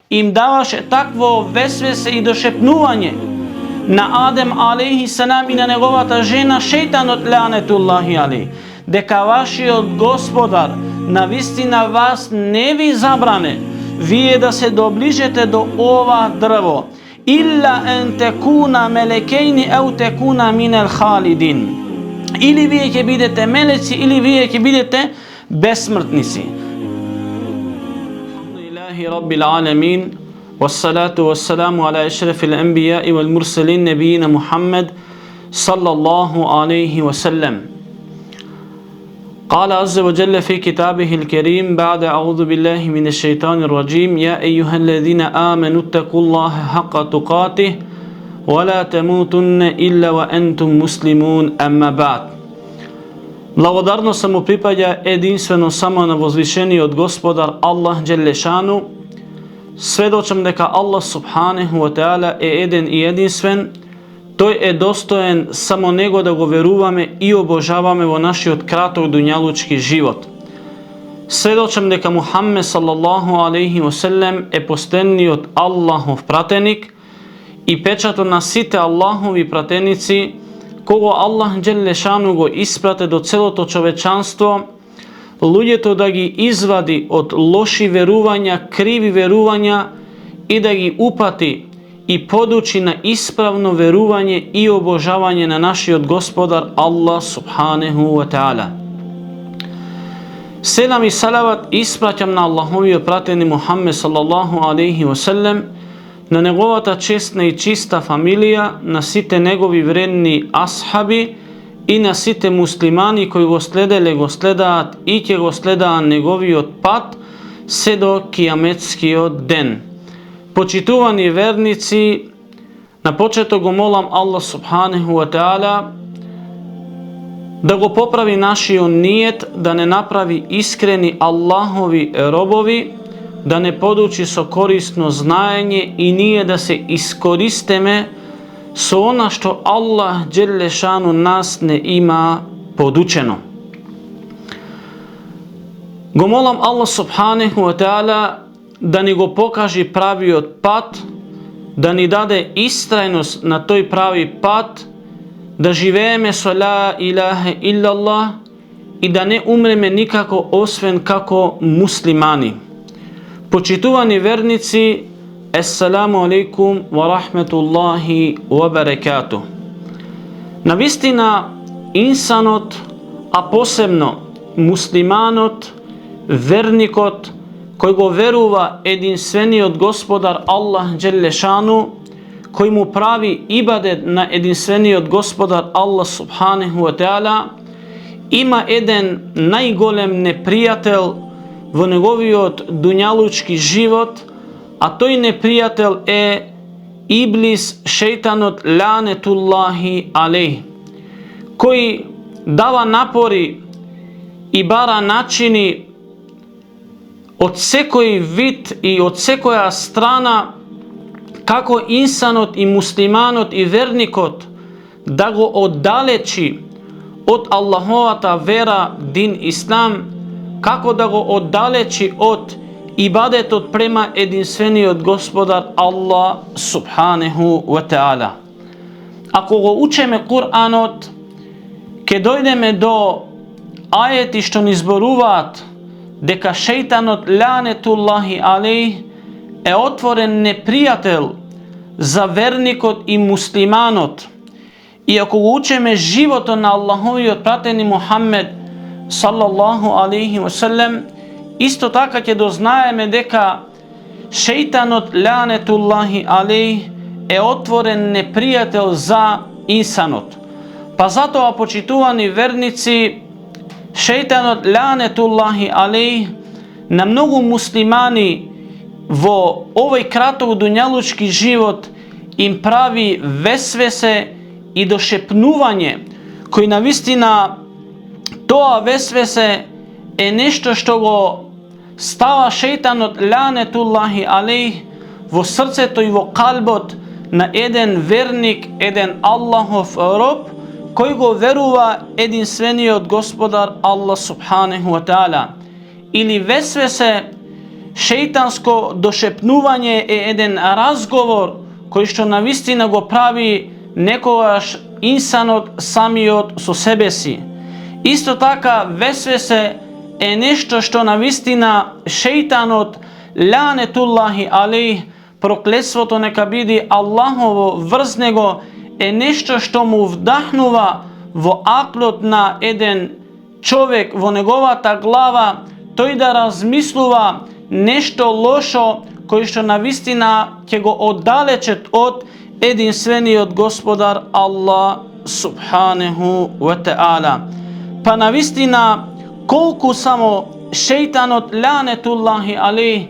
im davаше takvo vesvese i došepnuvanje na Adem alejhi salam i na njegovata žena šejtanot lanetullahi alejhi, дека вашиот Господар навистина вас не ви забране вие да се доближете до ова дрво, илла ен текуна мелекейни ау текуна минел халидин, или вие ќе бидете мелеци или вие ќе бидете безсмртници. Алхамдулиллахи раббил аламин, вассалату вассаламу ала ешрефил анбияи вал мурсалин набиина Мухаммад саллаллаху алейхи вассалам. قال عز وجل في كتابه الكريم بعد أعوذ بالله من الشيطان الرجيم يا أيها الذين آمنوا اتقوا الله حق تقاته ولا تموتن إلا وأنتم مسلمون أما بعد. Благодарност му припаѓа единствено само на возвишениот Господар Аллах Джелешану. Сведочам дека Аллах Субханеху ва Теала е еден и единствен. Тој е достоен само него да го веруваме и обожаваме во нашиот краток дуњалучки живот. Сведочам дека Мухаммед саллаллаху алейхи васелем е последниот Аллахов пратеник и печатот на сите Аллахови пратеници, кого Аллах Джелешану го испрате до целото човечанство, луѓето да ги извади од лоши верувања, криви верувања и да ги упати и подучи на исправно верување и обожавање на нашиот Господар Аллах Субханеху ва Теала. Селам и салават испраќам на Аллаховиот пратени Мухаммед саллаллаху алейхи васелем, на неговата честна и чиста фамилија, на сите негови вредни асхаби и на сите муслимани кои го следеле, го следаат и ќе го следаат неговиот пат се до кијаметскиот ден. Почитувани верници, на почеток го молам Аллах Субханеху ва Теала да го поправи нашиот ниет, да не направи искрени Аллахови робови, да не подучи со корисно знаење и ние да се искористиме со она што Аллах Джелешану нас не има подучено. Го молам Аллах Субханеху ва Теала да ни го покажи правиот пат, да ни даде истрајност на тој прави пат, да живееме со ла илаха иллаллах и да не умреме никако освен како муслимани. Почитувани верници, ессаламу алейкум ва рахметуллахи ва баракату. Навистина инсанот, а посебно муслиманот, верникот, кој го верува единствениот Господар Аллах Джелешану, кој му прави ибадет на единствениот Господар Аллах Субханеху ва Теала, има еден најголем непријател во неговиот дуњалучки живот, а тој непријател е Иблис, шејтанот ланетуллахи алейх, кој дава напори и бара начини од секој вид и од секоја страна како инсанот и муслиманот и верникот да го оддалечи од Аллаховата вера, дин Ислам, како да го оддалечи од ибадетот према единствениот Господар Аллах Субханеху ва Теала. Ако го учеме Куранот, ќе дојдеме до ајети што ни зборуваат дека шејтанот ланетуллахи алейх е отворен непријател за верникот и муслиманот. И ако го учеме животот на Аллаховиот пратени Мухаммед саллаллаху алейхи васелем, исто така ќе дознаеме дека шејтанот ланетуллахи алейх е отворен непријател за инсанот. Па затоа, почитувани верници, шејтанот ланетуллахи алейх на многу муслимани во овој краток дуњалучки живот им прави весвесе и дошепнување, кој навистина тоа весвесе е нешто што го става шејтанот ланетуллахи алейх во срцето и во калбот на еден верник, еден Аллахов роб, кој го верува единствениот Господар Аллах Субханеху ва Теала. Или весвесе Šeitansko došepnuvanje je jedan razgovor koji što na vistina go pravi nekogaš insanot samiot so sebe si. Isto taka vesvese je nešto što na vistina šeitanot lanetullahi alejh, prokletstvo neka bidi Allahovo vrznego, je nešto što mu vdahnuva vo aklot na jedan čovjek, vo njegovata glava, to i da razmisluva nešto lošo koji što na vistina će go oddalečet od jedinstveni od gospodar Allah subhanahu wa ta'ala. Pa na vistina koliko samo šeitanot lanetullahi alejh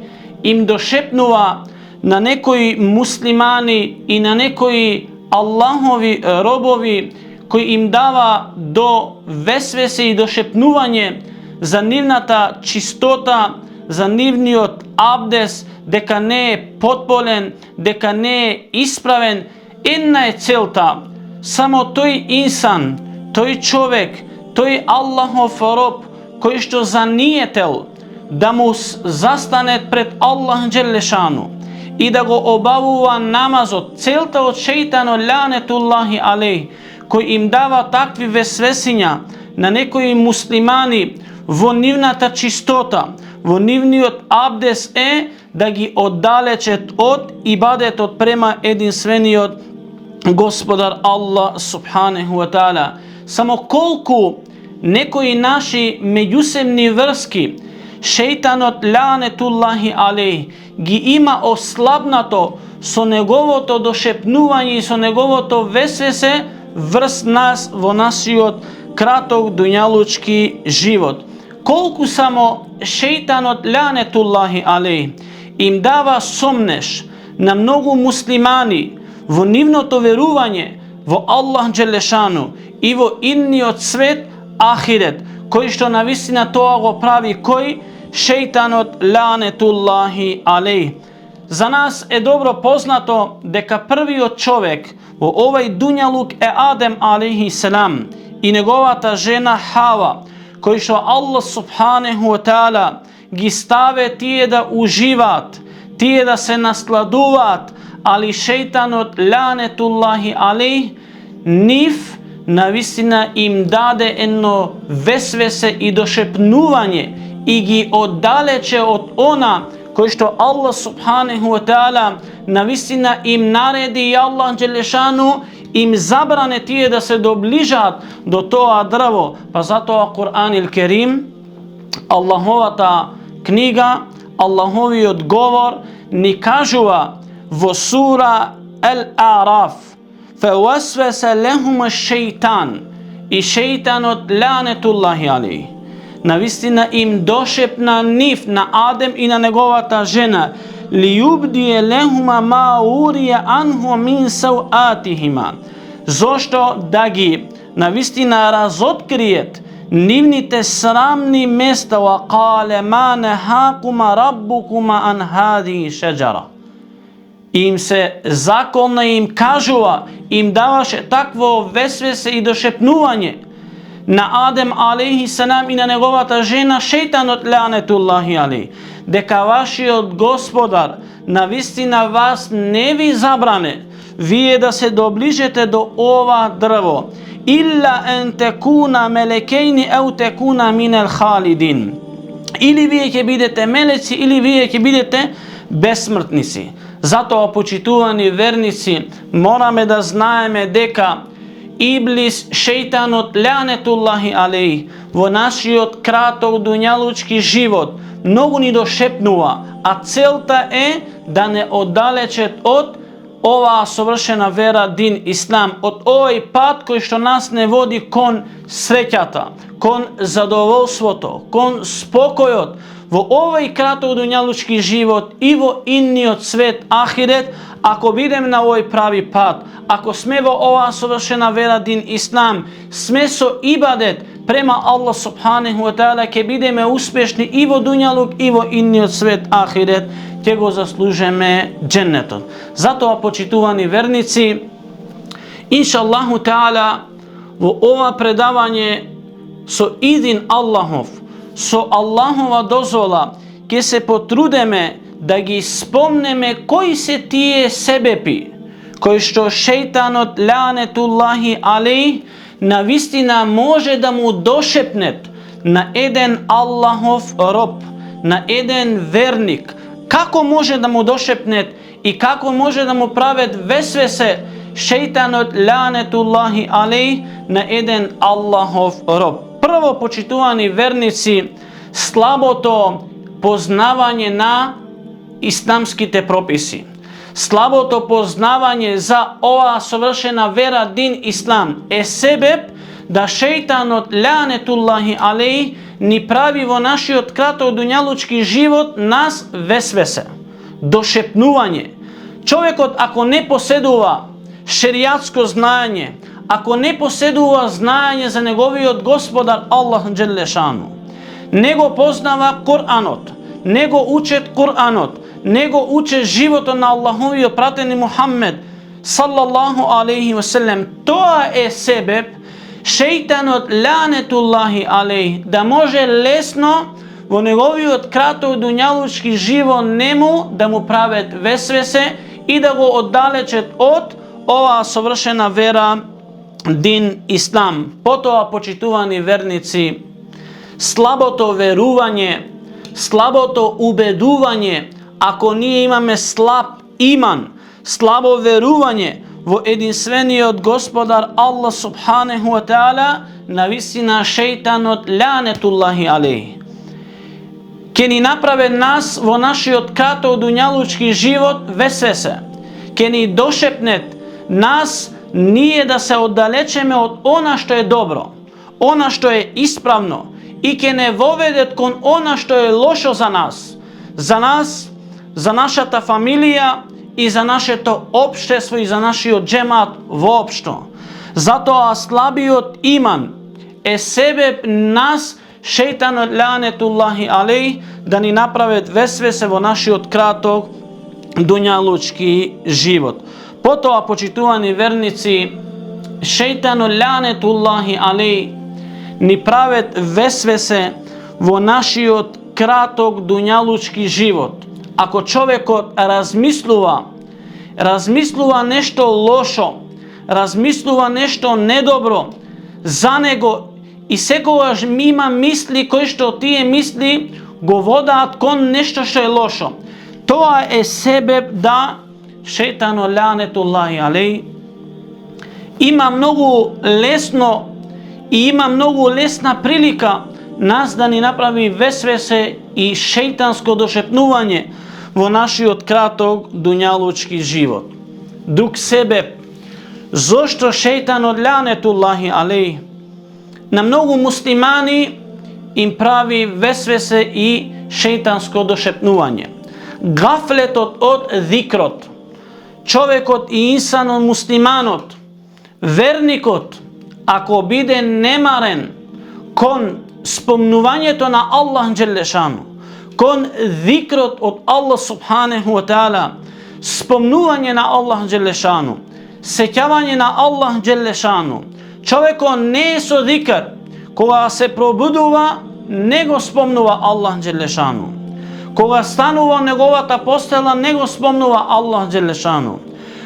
im došepnuva na nekoji muslimani i na nekoji Allahovi robovi koji im dava do vesvese i došepnuvanje za nivnata čistota, za nivniot abdes, deka ne je potpolen, deka ne je ispraven. Jedna je celta, samo toj insan, toj čovjek, toj Allahov rob koji što zanijetel da mu zastane pred Allah dželešanu i da go obavuva namaz od celta od šeitano lanetullahi alejh, koji im dava takvi vesvesinja na nekoji muslimani vo nivnata čistota, vo nivniot abdes da gi oddalečet od ibadet od prema jedinstveni od gospodar Allah subhanahu wa ta'ala. Samo koliko nekoji naši međusobni vrski šeitanot lanetullahi alejh gi ima oslabnato so njegovoto došepnuvanje i so njegovoto vesvese vrst nas vo nasiot kratok dunjalučki život. Koliko samo šeitanot lanetullahi alejh im dava somneš na mnogo muslimani vo nivnoto veruvanje vo Allah dželešanu i vo inniot svet ahiret, koji što na vistina toga pravi koji šeitanot lanetullahi alejh. Za nas je dobro poznato deka prvi od čovjek u ovaj dunjaluk je Adem alejhi selam i njegovata žena Hava, koji što Allah subhanahu wa ta'ala gi stave tije da uživat, tije da se nasladuvat, ali šeitanot lanetullahi alejh nif na vistina im dade eno vesvese i došepnuvanje i gi oddaleče od ona koji što Allah subhanahu wa ta'ala na vistina im naredi i Allah dželešanu im zabrane tije da se dobližat do toga drvo. Pa zato Kur'an il Kerim, Allahova ta knjiga, Allahovi odgovor ni kažuva vo sura Al-A'raf فَوَسْوَسَ لَهُمَ الشَّيْطَانِ i šeitanot lanetullahi alejh. Na vistina im došepna nif na Adem i na njegovata žena لِيُبْدِيَ لَهُمَا مَا أُورِيَ عَنْهُ مِنْ سَوْآتِهِمَا, zašto da gi na vistina razotkrijet nivnite sramni mesta وَقَالَ مَا نَهَاكُمَا رَبُّكُمَا عَنْ هَذِهِ شَجَرَةِ. Im se zakolno im kažuva, im davaše takvo vesvese i došepnuvanje na Adem alejhi salam i na njegovata žena šeitanot lanetullahi alejh, deka vaši od gospodar na vistina vas ne vi zabrane, vi je da se dobližete do ova drvo, illa en tekuna melekejni au tekuna minel halidin, ili vi je bidete meleci ili vi je bidete besmrtnici. Zato, počituvani vernici, morame da znajeme deka Iblis šeitanot lanetullahi alejh vo našiot kratok dunjalučki život mnogo ni došepnuva, a celta je da ne oddalečet od ova savršena vera din islam, od ovaj pad koji što nas ne vodi kon srećata, kon zadovoljstvo, kon spokojot, vo ovaj kratok dunjalučki život i vo inniot svet ahiret. Ako bidem na ovaj pravi pad, ako sme vo ova savršena vera din islam, sme so ibadet prema Allah subhanahu wa ta'ala, ke bideme uspješni i vo dunjaluk i vo inniot svet ahiret, ke go zaslužeme džennetom. Zato, počituvani vernici, inša Allahu ta'ala, vo ova predavanje so idin Allahov, so Allahova dozvola ќе се потрудеме да ги спомнеме кои се тие себепи кои што шејтанот лаанетуллахи алейх навистина може да му дошепнет на еден Аллахов роб, на еден верник. Како може да му дошепнет и како може да му правет весвесе шејтанот лаанетуллахи алейх на еден Аллахов роб? Прво, почитувани верници, слабото познавање на исламските прописи. Слабото познавање за оваа совршена вера дин ислам е себеп да шејтанот лаанетуллахи алейх ни прави во нашиот краток дуњалучки живот нас весвесе, дошепнување. Човекот ако не поседува шеријатско знаење, ако не поседува знаење за неговиот господар Аллах џелле шану, не го познава Куранот, не го учет Куранот, не го уче животот на Аллаховиот пратени Мухаммед саллаллаху алейхи веселем, тоа е себеп шејтанот лаанетуллахи алейх да може лесно во неговиот краток дуњалучки живот нему да му правет весвесе и да го оддалечат од оваа совршена вера дин ислам. Потоа, почитувани верници, слабото верување, слабото убедување, ако ние имаме слаб иман, слабо верување во единствениот господар Аллах субханеху ва таала, навистина шејтанот лаанетуллахи алейх ќе ни направи нас во нашиот краток дуњалучки живот весвесе, ќе ни дошепнет нас ние да се оддалечеме од она што е добро, она што е исправно и ќе не воведет кон она што е лошо за нас, за нашата фамилија и за нашето општество и за нашиот џемат воопшто. Затоа слабиот иман е себеп нас шејтанот лаанетуллахи алейх да ни направет весвесе во нашиот краток дуњалучки живот. Потоа, почитувани верници, шејтанот лаанетуллахи алейх ни правет весвесе во нашиот краток дуњалучки живот. Ако човекот размислува нешто лошо, размислува нешто недобро за него и секогаш има мисли кои што тие мисли го водаат кон нешто што е лошо, тоа е себеп да шејтанот лаанетуллахи алейх има многу лесно и има многу лесна прилика нас да ни направи весвесе и шејтанско дошепнување во нашиот краток дуњалучки живот. Друг себеп зошто шејтанот лаанетуллахи алейх на многу муслимани им прави весвесе и шејтанско дошепнување. Гафлетот од зикрот. Човекот и инсанот муслиманот, верникот, ако биде немарен кон спомнувањето на Аллах џелле шану, кон зикрот од Аллах субханеху ва таала, спомнување на Аллах џелле шану, сеќавање на Аллах џелле шану, човекот не е со зикр, кога се пробудува, не го спомнува Аллах џелле шану. Кога станува неговата постела, не го спомнува Аллах џелле шану.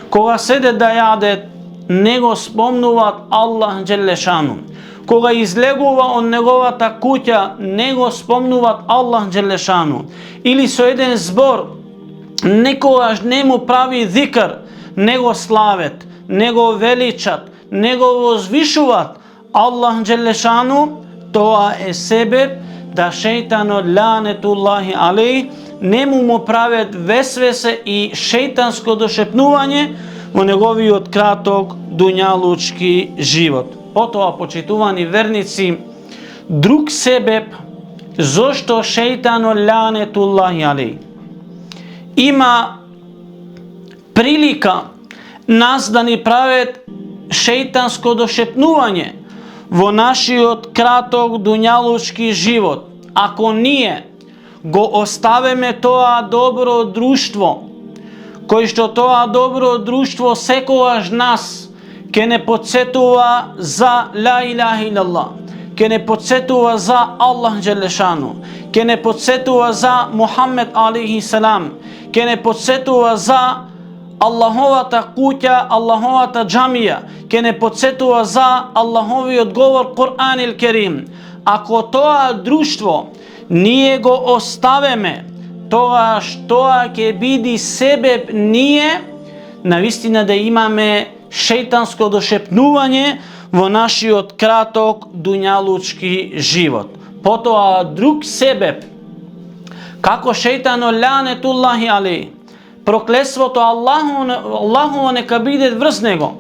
Кога седе да јаде, не го спомнуваат Аллах џелле шану. Кога излегува од неговата куќа, не го спомнуваат Аллах џелле шану. Или со еден збор, некогаш не му прави зикр, не го славет, не го величат, не го возвишуваат Аллах џелле шану, тоа е себеп да шејтанот лаанетуллахи алейх не му правят весвесе и шејтанско дошепнување во неговиот краток дуњалучки живот. Потоа, почитувани верници, друг себеп зошто шејтанот лаанетуллахи алейх има прилика нас да ни правят шејтанско дошепнување во нашиот краток дуњалучки живот, ако ние го оставиме тоа добро друштво, кој што тоа добро друштво секогаш нас ќе не подсетува за ла илаха илаллах, ке не подсетува за Аллах Джелешану, ке не подсетува за Мухаммед алейхи салам, ке не подсетува за Аллаховата куќа, Аллаховата џамија, ке не подсетува за Аллаховиот говор Кур'ан ил Керим. Ако тоа друштво ние го оставеме, тогаш тоа ќе биде себеб ние навистина да имаме шејтанско дошепнување во нашиот краток дуњалучки живот. Потоа друг себеб, како шејтано ланетуллахи алейхи, проклетството Аллахово нека биде врз него,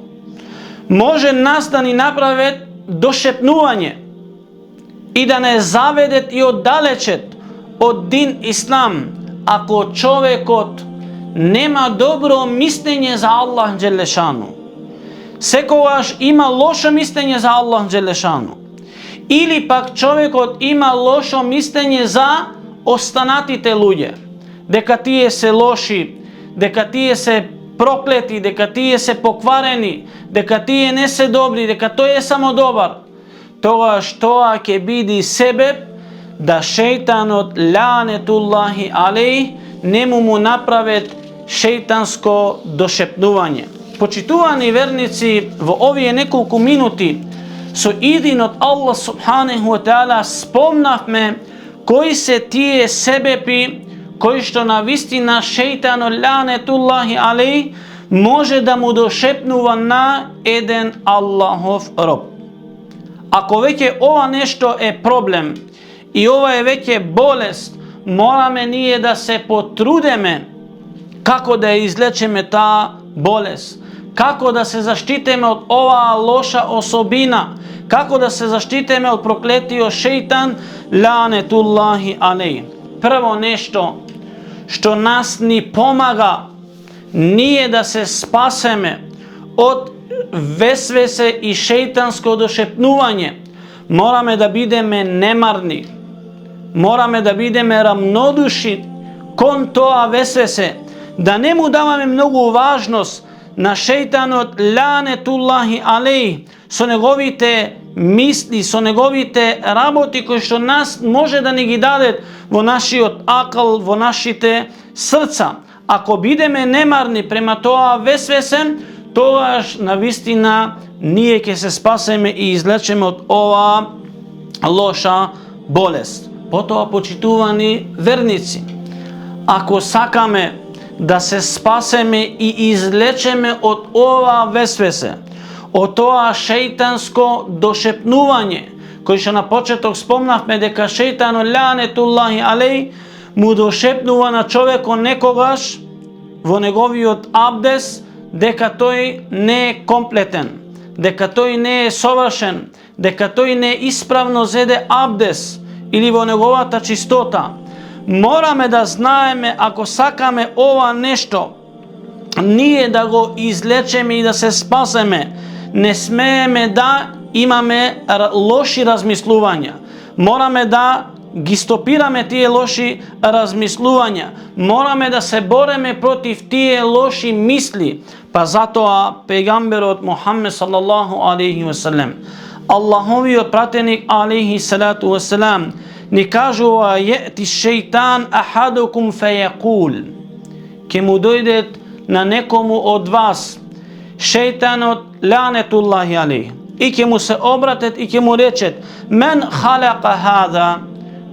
може нас да ни направат дошепнување и да не заведет и оддалечет од дин Ислам, ако човекот нема добро мислење за Аллах Джелешану. Секогаш има лошо мислење за Аллах Джелешану. Или пак човекот има лошо мислење за останатите луѓе, дека тие се лоши, дека тие се проклети, дека тие се покварени, дека тие не се добри, дека тој е само добар. Тогаш тоа ќе биде себеб да шејтанот ланетуллахи алейхи не му направат шејтанско дошепнување. Почитувани верници, во овие неколку минути со идин од Аллах субханаху ва таала спомнавме кои се тие себепи кои што навистина шејтанот ланетуллахи алейхи може да му дошепнува на еден Аллахов роб. Ако веќе ова нешто е проблем и ова е веќе болест, мораме ние да се потрудеме како да ја излечеме таа болест, како да се заштитиме од оваа лоша особина, како да се заштитиме од проклетиот шејтан ланетуллахи алейхи. Прво нешто што нас ни помага ние да се спасеме од весвесе и шејтанско дошепнување, мораме да бидеме немарни, мораме да бидеме рамнодушни кон тоа весвесе, да не му даваме многу важност на шејтанот ланетуллахи алейхи со неговите мисли, со неговите работи кои што нас може да ни ги даде во нашиот акл, во нашите срца. Ако бидеме немарни према тоа весвесе, тогаш навистина ние ќе се спасеме и излечеме од оваа лоша болест. Потоа, почитувани верници, ако сакаме да се спасеме и излечеме од ова весвесе, од тоа шејтанско дошепнување, кој што на почеток спомнавме дека шејтанот ланетуллахи алейхи му дошепнува на човекот некогаш во неговиот абдес дека тој не е комплетен, дека тој не е совршен, дека тој не исправно зеде абдес или во неговата чистота. Мораме да знаеме, ако сакаме ова нешто, ние да го излечеме и да се спасеме, не смееме да имаме лоши размислувања. Мораме да ги стопираме тие лоши размислувања. Мораме да се бореме против тие лоши мисли. Па затоа пегамберот Мухаммед салаллаху алейхи ва салем, Аллаховиот пратеник алейхи салату ва салам, ни кажува: јети шејтан ахадукум фејакул, ке му дојдет на некому од вас шејтанот ланетуллахи алейхи и ке му се обратет и ке му речет: мен халака хада,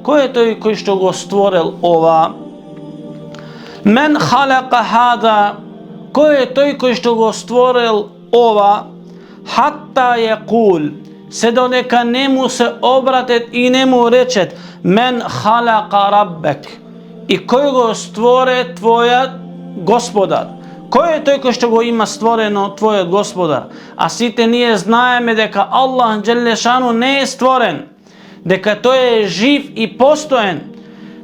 кој е тој кој што го створил ова? Мен халака хада, кој е тој кој што го створил ова? Хатта јакул, се додека не му се обратет и не му речет: мен халака раббек, и кој го створе твојот Господар? Кој е тој кој што го има створено твојот Господар? А сите ние знаеме дека Аллах Джелешану не е створен, дека тој е жив и постоен.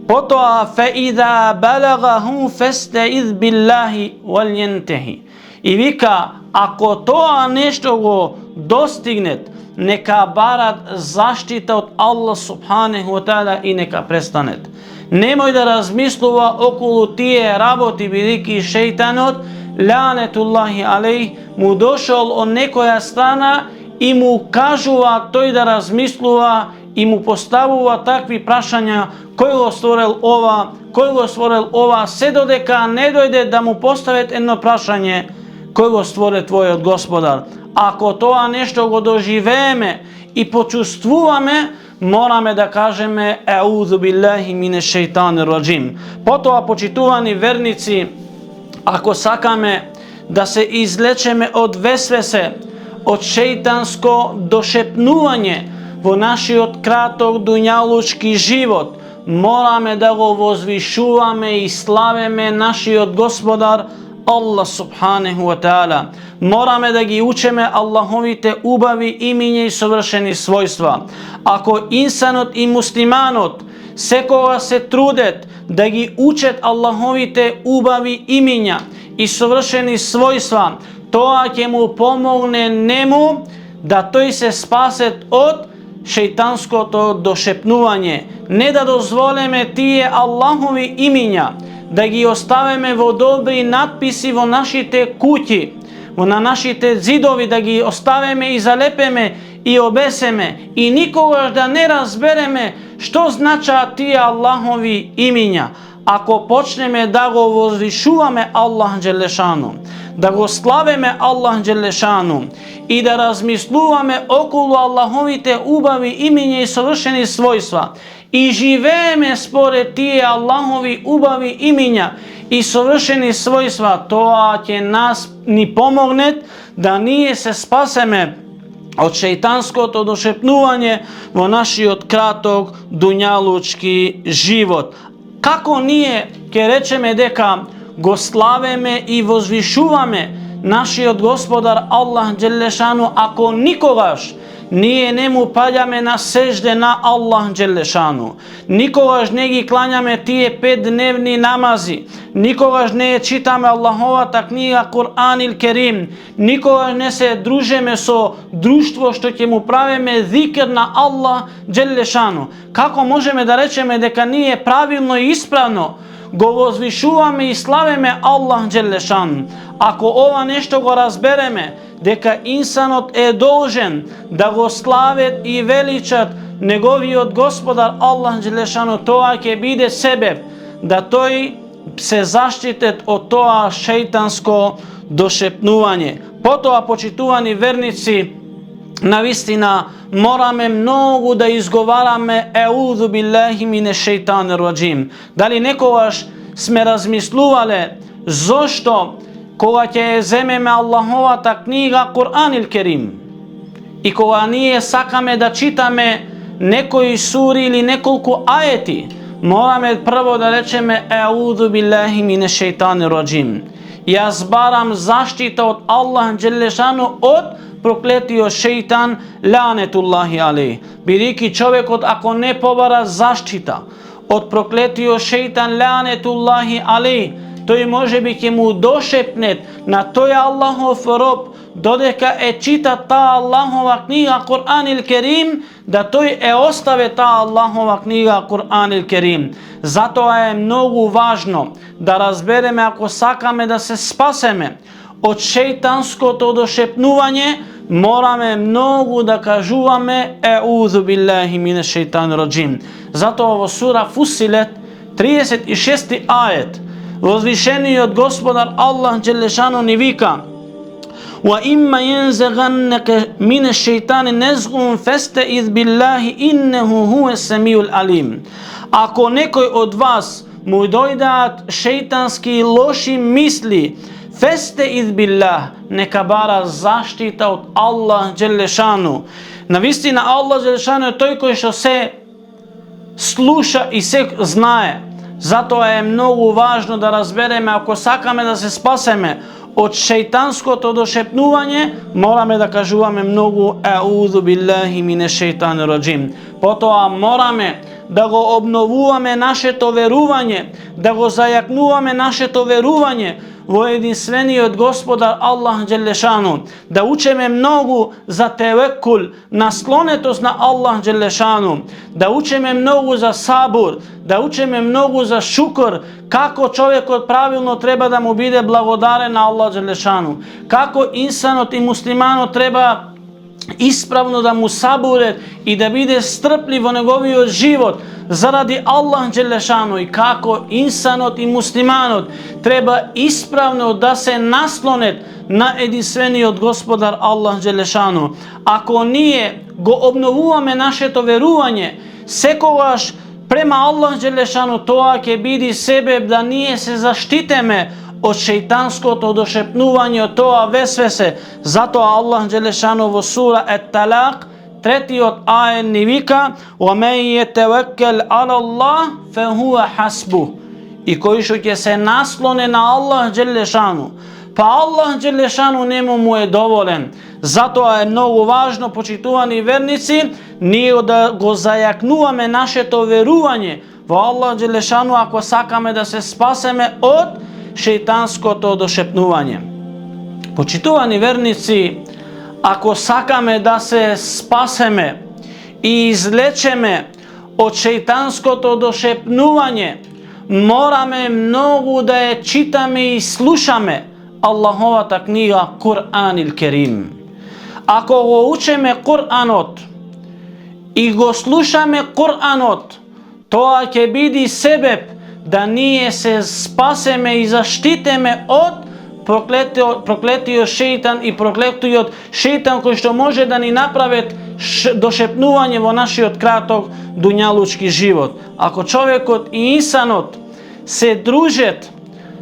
Потоа феида балагаху фестаиз биллахи валјентехи, и вика, ако тоа нешто го достигнет, нека барат заштита од Аллах субханаху ва таала и нека престанет. Немој да размислува околу тие работи, бидејќи шејтанот ланетуллахи алейхи му дошол од некоја страна i mu kažува тој да размислува и му поставува такви прашања, кој го створил ова, кој го створил ова, се додека не дојде да му постават едно прашање, кој го створи твојот Господар. Ако тоа нешто го доживееме и почувствуваме, morаме да кажеме еузу биллахи мине шејтани раджим. Потоа, почитувани верници, ако сакаме да се излечеме од весвесе, од шејтанско дошепнување во нашиот краток дуњалучки живот, morаме да го возвишуваме и славиме нашиот Господар Allah subhanahu wa ta'ala. Morаме да ги учеме Аллаховите убави имиња и совршени својства. Ако инсанот и муслиманот секога се трудат да ги учат Аллаховите убави имиња и совршени својства, тоа ќе му помогне нему да тој се спасет од шејтанското дошепнување. Не да дозволиме тие Аллахови имиња да ги оставиме во добри надписи во нашите куќи, на нашите зидови, да ги оставиме и залепеме и обесеме и никогаш да не разбереме што значат тие Аллахови имиња. Ако почнеме да го возвишуваме Аллах Джелешану, да го славиме Аллах Джелешану и да размислуваме околу Аллаховите убави имиња и совршени својства и живееме според тие Аллахови убави имиња и совршени својства, тоа ќе нас ни помогне да ние се спасеме од шејтанското дошепнување во нашиот краток дуњалучки живот. Како ние ќе речеме дека го славиме и возвишуваме нашиот Господар Аллах Джелешану, ако никогаш ние не му паѓаме на сежде на Аллах Джелешану, никогаш не ги клањаме тие 5-дневни намази, никогаш не читаме Аллаховата книга Кур'ан ил Керим, никогаш не се дружиме со друштво што ќе му правиме зикр на Аллах Джелешану. Како можеме да речеме дека ние правилно и исправно го возвишуваме и славиме Аллах Джелешану? Ако ова нешто го разбереме, дека инсанот е должен да го слават и величат неговиот Господар Аллах Джелешану, тоа ќе биде себеб да тој се заштитет од тоа шејтанско дошепнување. Потоа, почитувани верници, навистина мораме многу да изговараме еузу биллахи мине шејтани раджим. Дали некогаш сме размислувале зошто кога ќе земеме Аллаховата книга Кур'ан ил Керим и кога ние сакаме да читаме некои сури или неколку аети, morаме прво да речеме еузу биллахи мине шејтани раджим. Јас барам заштита од Аллах Джелешану од проклетиот шејтан ланетуллахи алейх. Бидејќи човекот ако не побара заштита од проклетиот шејтан ланетуллахи алейх, тој може би ќе му дошепнет на тој Аллахов роб додека е чита таа Аллахова книга Кур'ан ил Керим, да тој е оставе таа Аллахова книга Кур'ан ил Керим. Затоа е многу важно да разбереме, ако сакаме да се спасеме од шејтанското дошепнување, morаме многу да кажуваме еузу биллахи мине шејтани раджим. Затоа во сура Фусилет 36 ајет возвишениот Господар Аллах Джелешану ни вика: "Ва имма янзаганнака мине шејтани назгун фастаиз биллахи иннаху хуа самиул алим." Ако некој од вас му дојдат шејтански лоши мисли, фастаиз биллах, нека бара заштита од Аллах Джелешану. Навистина Аллах Джелешану е тој кој што се слуша и се знае. Затоа е многу важно да разбереме, ако сакаме да се спасеме од шејтанското дошепнување, morаме да кажуваме многу еузу биллахи мине шејтани раджим. Потоа morаме да го обновуваме нашето верување, да го зајакнуваме нашето верување во единствениот Господар Аллах Джелешану, да учеме многу за тевекул, наслонетост на Аллах Джелешану, да учеме многу за сабур, да учеме многу за шукр, како човекот правилно треба да му биде благодарен на Аллах Джелешану, како инсанот и муслиманот треба ispravno da mu sabure i da bude strpljiv во неговиот живот заради Аллах Джелешану, и како инсанот и муслиманот треба исправно да се наслонет на единствениот Господар Аллах Джелешану. Ако ние го обновуваме нашето верување секогаш према Аллах Джелешану, тоа ќе биде себеб да ние се заштитеме од шејтанското дошепнување, од тоа весвесе. Затоа Аллах Джелешану во сура Ет-Талак, 3-тиот ајет ни вика: وَمَنْ يَتَوَكَّلْ عَلَى اللَّهِ فَهُوَ حَسْبُهُ. И кој што ќе се наслоне на Аллах Джелешану, па Аллах Джелешану нему му е доволен. Затоа е многу важно, почитувани верници, ние да го зајакнуваме нашето верување во Аллах Джелешану ако сакаме да се спасеме од шејтанското дошепнување. Почитувани верници, ако сакаме да се спасеме и излечеме од шејтанското дошепнување, мораме многу да ја читаме и слушаме Аллаховата книга Кур'ан ил Керим. Ако го учеме Кур'анот и го слушаме Кур'анот, тоа ќе биде себеб да ние се спасеме и заштитеме од проклетиот шејтан и проклетиот шејтан кој што може да ни направи дошепнување во нашиот краток дуњалучки живот. Ако човекот и инсанот се дружат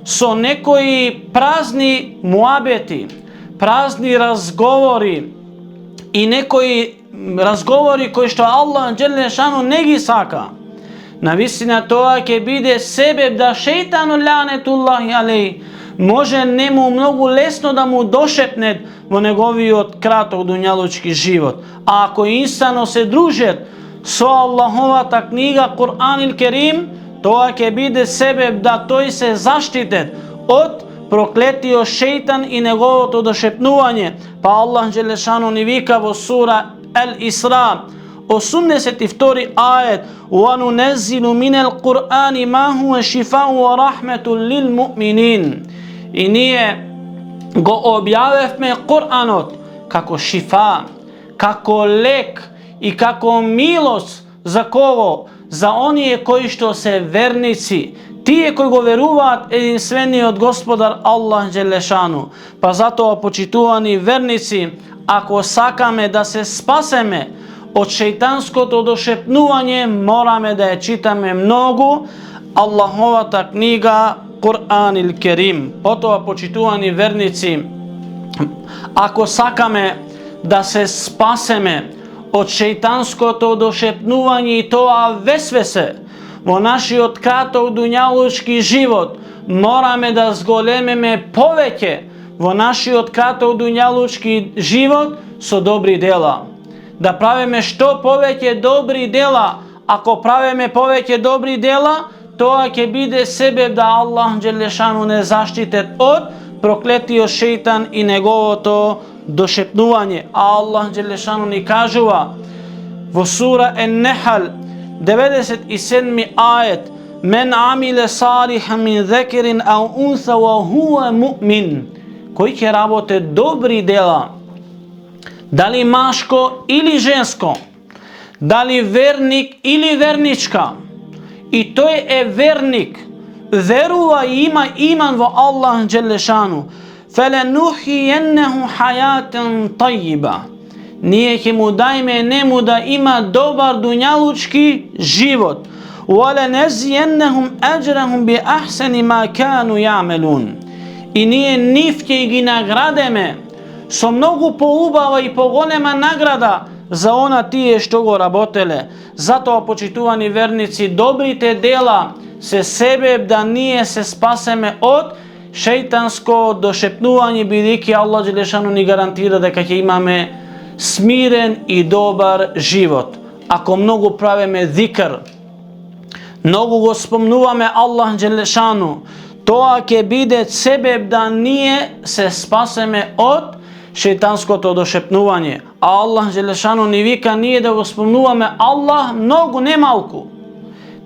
со некои празни муабети, празни разговори и некои разговори кои што Аллах Джелешану не ги сака, навистина тоа ќе биде себеб да шејтанот ланетуллахи алейхи може нему многу лесно да му дошепне во неговиот краток дуњалучки живот. А ако инсано се дружат со Аллаховата книга Кур'ан ил Керим, тоа ќе биде себеб да тој се заштитет од проклетиот шејтан и неговото дошепнување. Па Аллах Джелешану ни вика во сура Ал-Исра, 82 ајет: وَنُنَزِّلُ مِنَ الْقُرْآنِ مَا هُوَ شِفَاءٌ وَرَحْمَةٌ لِلْمُؤْمِنِينَ. И ние го објавевме Кур'анот како шифа, како лек и како милост за кого? За оние кои што се верници, тие кои го веруваат единствениот Господар Аллах Джелешану. Па затоа, почитувани верници, ако сакаме да се спасеме од шејтанското дошепнување, мораме да ја читаме многу Аллаховата книга Кур'ан ил Керим. Потоа, почитувани верници, ако сакаме да се спасеме од шејтанското дошепнување и тоа весвесе во нашиот краток дуњалучки живот, мораме да зголемиме повеќе во нашиот краток дуњалучки живот со добри дела. Да правиме што повеќе добри дела. Ако правиме повеќе добри дела, тоа ќе биде себеб да Аллах Джелешану не заштитет од проклетиот шејтан и неговото дошепнување. А Аллах Джелешану ни кажува во сура Ен-Нехл, 97 ајет: "Мен амиле салихан мин зекерин ау унса ва хуа муъмин." Кој ќе работи добри дела, дали машко или женско, дали верник или верничка, и тој е верник, верува и има иман во Аллах Джелешану, فَلَنُحْيِيَنَّهُ حَيَاةً طَيِّبَةً. Ние ќе му дајме нему да има добар дуњалучки живот. وَلَنَجْزِيَنَّهُمْ أَجْرَهُمْ بِأَحْسَنِ مَا كَانُوا يَعْمَلُونَ. И ние нив ќе ги наградеме со многу поубава и поголема награда за она тие што го работеле. Затоа, почитувани верници, добрите дела се себеб да ние се спасеме од шејтанско дошепнување, бидејќи Аллах Джелешану ни гарантира дека ќе имаме смирен и добар живот. Ако многу правиме зикр, многу го спомнуваме Аллах Джелешану, тоа ќе биде себеб да ние се спасеме од шејтанското дошепнување. А Аллах Джелешану ни вика ние да го спомнуваме Аллах многу, не малку.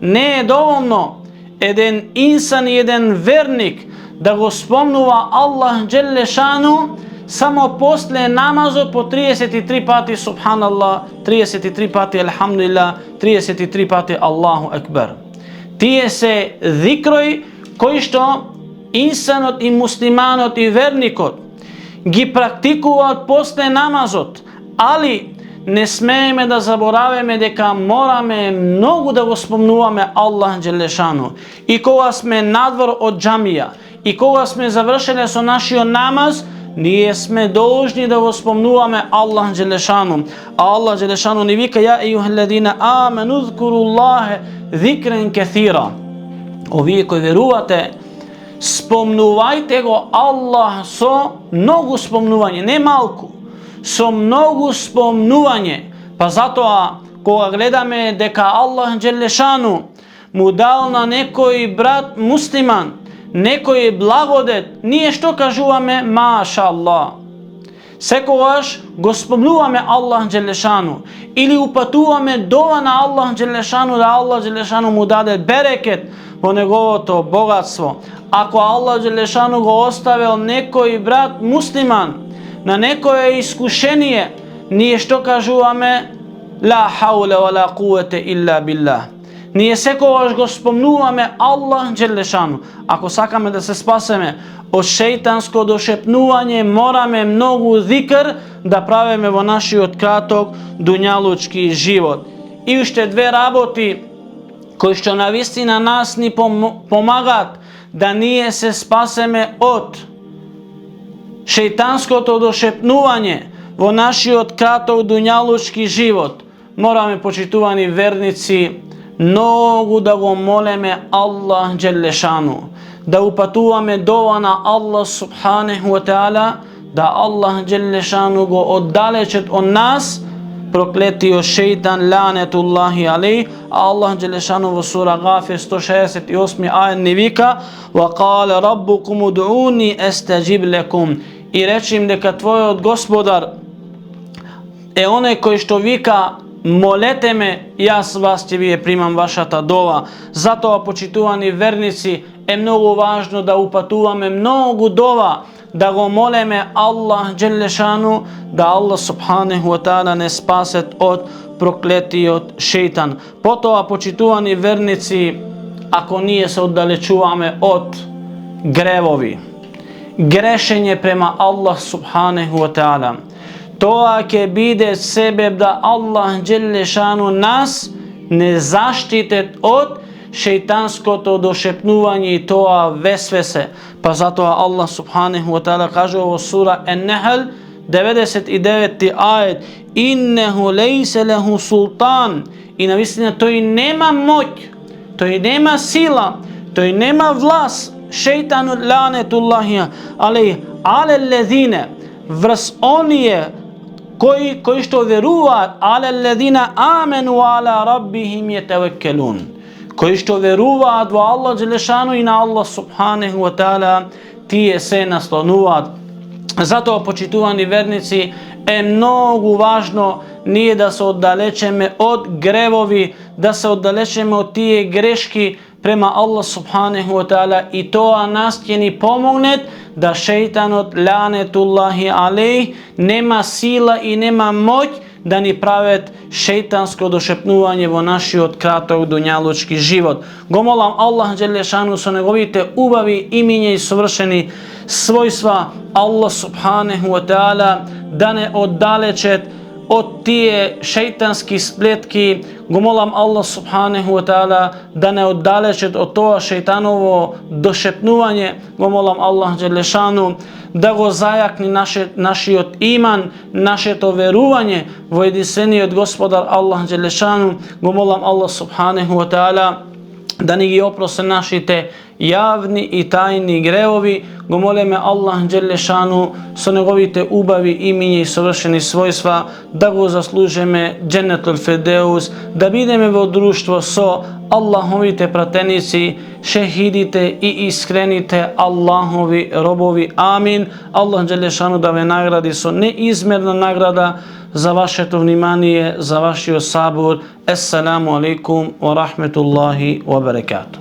Не е доволно еден инсан и еден верник да го спомнува Аллах Джелешану samo posle namaza po 33 pati subhanallah, 33 pati alhamdulillah, 33 pati Allahu Ekber. Tije se zikroj koji što insanot i muslimanot i vernikot ги практикуваат после намазот, али не смееме да забораваме дека мораме многу да го спомнуваме Аллах Джелешану. И кога сме надвор од џамија, и кога сме завршиле со нашиот намаз, ние сме должни да го спомнуваме Аллах Джелешану. А Аллах Джелешану ни вика: ја ејухеллезина амену зкуруллахе зикрен кесира. Овие кои верувате, спомнувајте го Аллах со многу спомнување, не малку, со многу спомнување. Па затоа, кога гледаме дека Аллах Джелешану му дал на некој брат муслиман некој благодет, ние што кажуваме? Маша Аллах. Секогаш го спомнуваме Аллах Джелешану или упатуваме дова на Аллах Джелешану да Аллах Джелешану му даде берекет во неговото богатство. Ако Аллах Джелешану го оставил некој брат муслиман на некое искушение, ние што кажуваме? Ла хауле ва ла кувете илля биллах. Ние секогаш го спомнуваме Аллах Джелешану. Ако сакаме да се спасеме од шејтанско дошепнување, мораме многу зикр да правиме во нашиот краток дуњалучки живот. И уште две работи кои што навистина нас ни помагаат да ние се спасеме од шејтанското дошепнување во нашиот краток дуњалучки живот. Мораме, почитувани верници, многу да го молеме Аллах Джелешану, да упатуваме дова на Аллах Субханеху ва Теала, да Аллах Джелешану го оддалечет од нас проклетиот шејтан ланетуллахи алейх. Аллах Джелешану во сура Гафир 168 ајет ни вика: "Ва кале раббукум удуни естаџиб лекум." И рече им дека твојот Господар е оној кој што вика: молете ме, јас вас ќе ви примам вашата дова. Затоа, почитувани верници, е многу важно да упатуваме многу дова, да го молеме Аллах Джелешану, да Аллах Субханеху ва Таала не спасет од проклетиот шејтан. Потоа, почитувани верници, ако ние се оддалечуваме од гревови, грешење према Аллах Субханеху ва Таала, тоа ќе биде себеб да Аллах Джелешану нас не заштитет од шејтанското дошепнување и тоа весвесе. Па затоа Аллах Субханеху ва Таала кажува во сура Ен-Нехл 99 ајет: "Иннеху лейсе леху султан." И навистина тој нема моќ, тој нема сила, тој нема власт, шејтанут ланетуллахи алейх, алеллезине, врз оние кои што веруваат, алеллезина амену ала раббихим јетавеккелун, кои што веруваат во Аллах Джелешану и на Аллах Субханеху ва Таала, тие се наслонуваат. Затоа, почитувани верници, е многу важно ние да се оддалечеме од гревови, да се оддалечеме од тие грешки према Аллах Субханеху ва Таала, и тоа нас ќе ни помогне да шејтанот ланетуллахи алейх нема сила и нема моќ да ни прават шејтанско дошепнување во нашиот краток дуњалучки живот. Го молам Аллах Джелешану со неговите убави имиња и совршени својства, Аллах Субханеху ва Таала да не оддалечет од тие шејтански сплетки. Го молам Аллах Субханеху ва Таала да не оддалечет од тоа шејтаново дошепнување. Го молам Аллах Джелешану да го зајакни нашиот иман, нашето верување во единствениот Господар Аллах Джелешану. Го молам Аллах Субханеху ва Таала да ни ги опрости нашите јавни и тајни гревови. Го молиме Аллах Джелешану со неговите убави имиња и совршени својства да го заслужиме Дженнетул Фирдеус, да бидеме во друштво со Аллаховите пратеници, шехидите и искрените Аллахови робови. Амин. Аллах Джелешану да ве награди со неизмерна награда за вашето внимание, за вашиот сабур. Ессаламу алейкум ва рахметуллахи ва баракату.